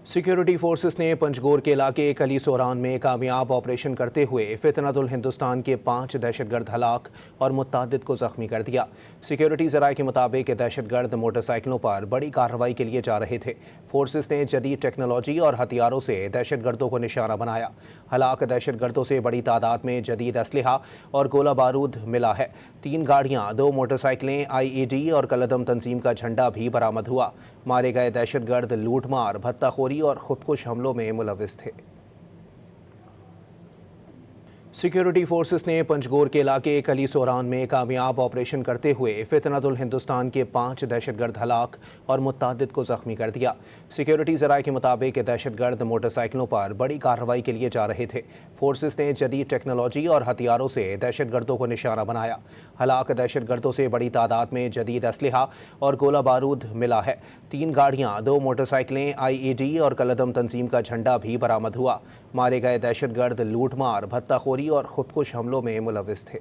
Security forces ने पंजगोर के इलाके कली सोरान में कामयाब ऑपरेशन करते हुए फितनतुल हिंदुस्तान के 5 दहशतगर्द हलाक और मुत्तादिद को जख्मी कर दिया। सिक्योरिटी ज़राए के मुताबिक दहशतगर्द मोटरसाइकिलों पर बड़ी कार्रवाई के लिए जा रहे थे। फोर्सेस ने जदीद टेक्नोलॉजी और हथियारों से दहशतगर्दों को निशाना बनाया। हलाक दहशतगर्दों से बड़ी तादाद में जदीद असलहा और गोला बारूद मिला है। 3 गाड़ियाँ, 2 मोटरसाइकिलें, IED और कलदम तंजीम का झंडा भी बरामद हुआ। मारे गए दहशतगर्द लूटमार, भत्ताखोरी और खुदकुश हमलों में मुलविस थे। सिक्योरिटी फोर्सेस ने पंजगोर के इलाके कली सोरान में कामयाब ऑपरेशन करते हुए फितनतुल हिंदुस्तान के 5 दहशतगर्द हलाक और मुत्तादिद को जख्मी कर दिया। सिक्योरिटी ज़राए के मुताबिक दहशतगर्द मोटरसाइकिलों पर बड़ी कार्रवाई के लिए जा रहे थे। फोर्सेस ने जदीद टेक्नोलॉजी और हथियारों से दहशतगर्दों को निशाना बनाया। हलाक दहशतगर्दों से बड़ी तादाद में जदीद असलहा और गोला बारूद मिला है। 3 गाड़ियाँ, 2 मोटरसाइकिलें, IED और कलदम तंजीम का झंडा भी बरामद हुआ। मारे गए दहशतगर्द लूटमार, भत्ताखोरी और खुदकुश हमलों में मुलविस थे।